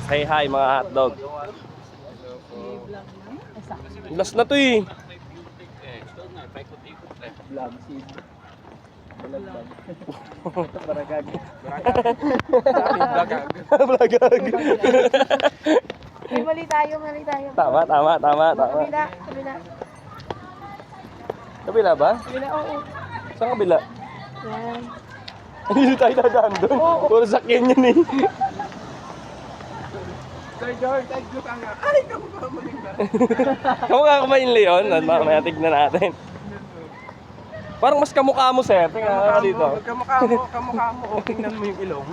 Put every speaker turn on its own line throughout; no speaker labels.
Say hi mga hotdog. Last na to eh.
Baragag.
Blagag.
Ay, mali tayo.
Tama.
Kabila.
Kabila ba?
Kabila, oo.
Saan kabila?
Yan.
Hindi tayo dadaan doon. Puro sakyan yun eh.
Sir George, thank you ka nga. Ay, kamu ka malinda.
Kamukha kumain Leon. Mamaya tignan natin. Parang mas kamukha mo, sir. Tingnan ka dito.
Kamukha mo. O, tingnan mo yung ilong.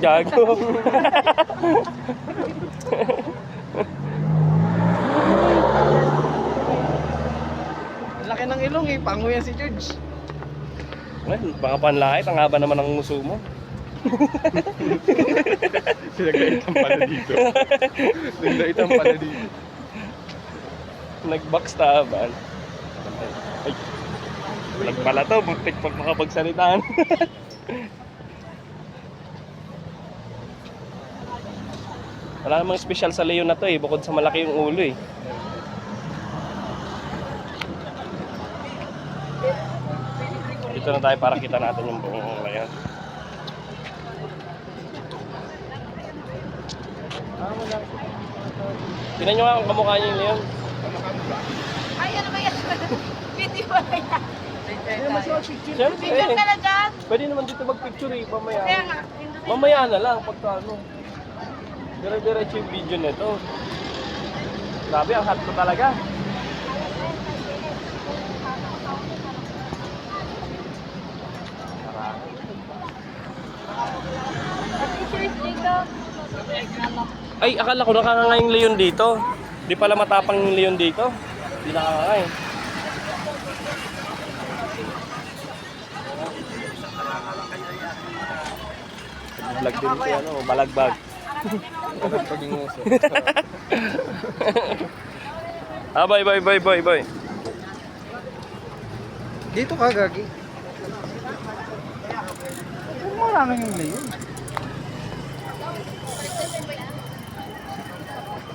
Gago.
Laki ng ilong eh. Pango yan si George.
Well, baka panlait. Ang haba naman ng muso mo.
Sinagaitan pala dito. Sinagaitan pala dito.
Nag-backstaban. Ay. Vlog pala to. Buntik pag makapagsalitaan. Wala namang special sa Leon na to eh. Bukod sa malaki yung ulo eh. Dito na tayo para kita natin yung buong Leon. Tingnan nyo nga kung kamukha niya yung Leon.
Ay, ano ba yan? Video ba yan?
Siyempre
Picture talaga?
pwede naman dito mag-picture eh. Mamaya.
Kaya nga.
Mamaya na lang pagka ano. Dire-diretso yung video nito. Grabe, ang hot ko talaga.
Pictures dito.
Ay, akala ko nakakanga yung leon dito. Di pala matapang yung leon dito. Di nakakanga eh. Vlog din ito, ano, balagbag.
Balagbag yung uso.
Bye.
Dito ka, Gagi. Maraming yung layon.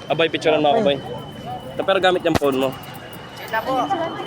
Abay, picturean mo ako, bay. Pero gamit yung phone mo.
Ito po.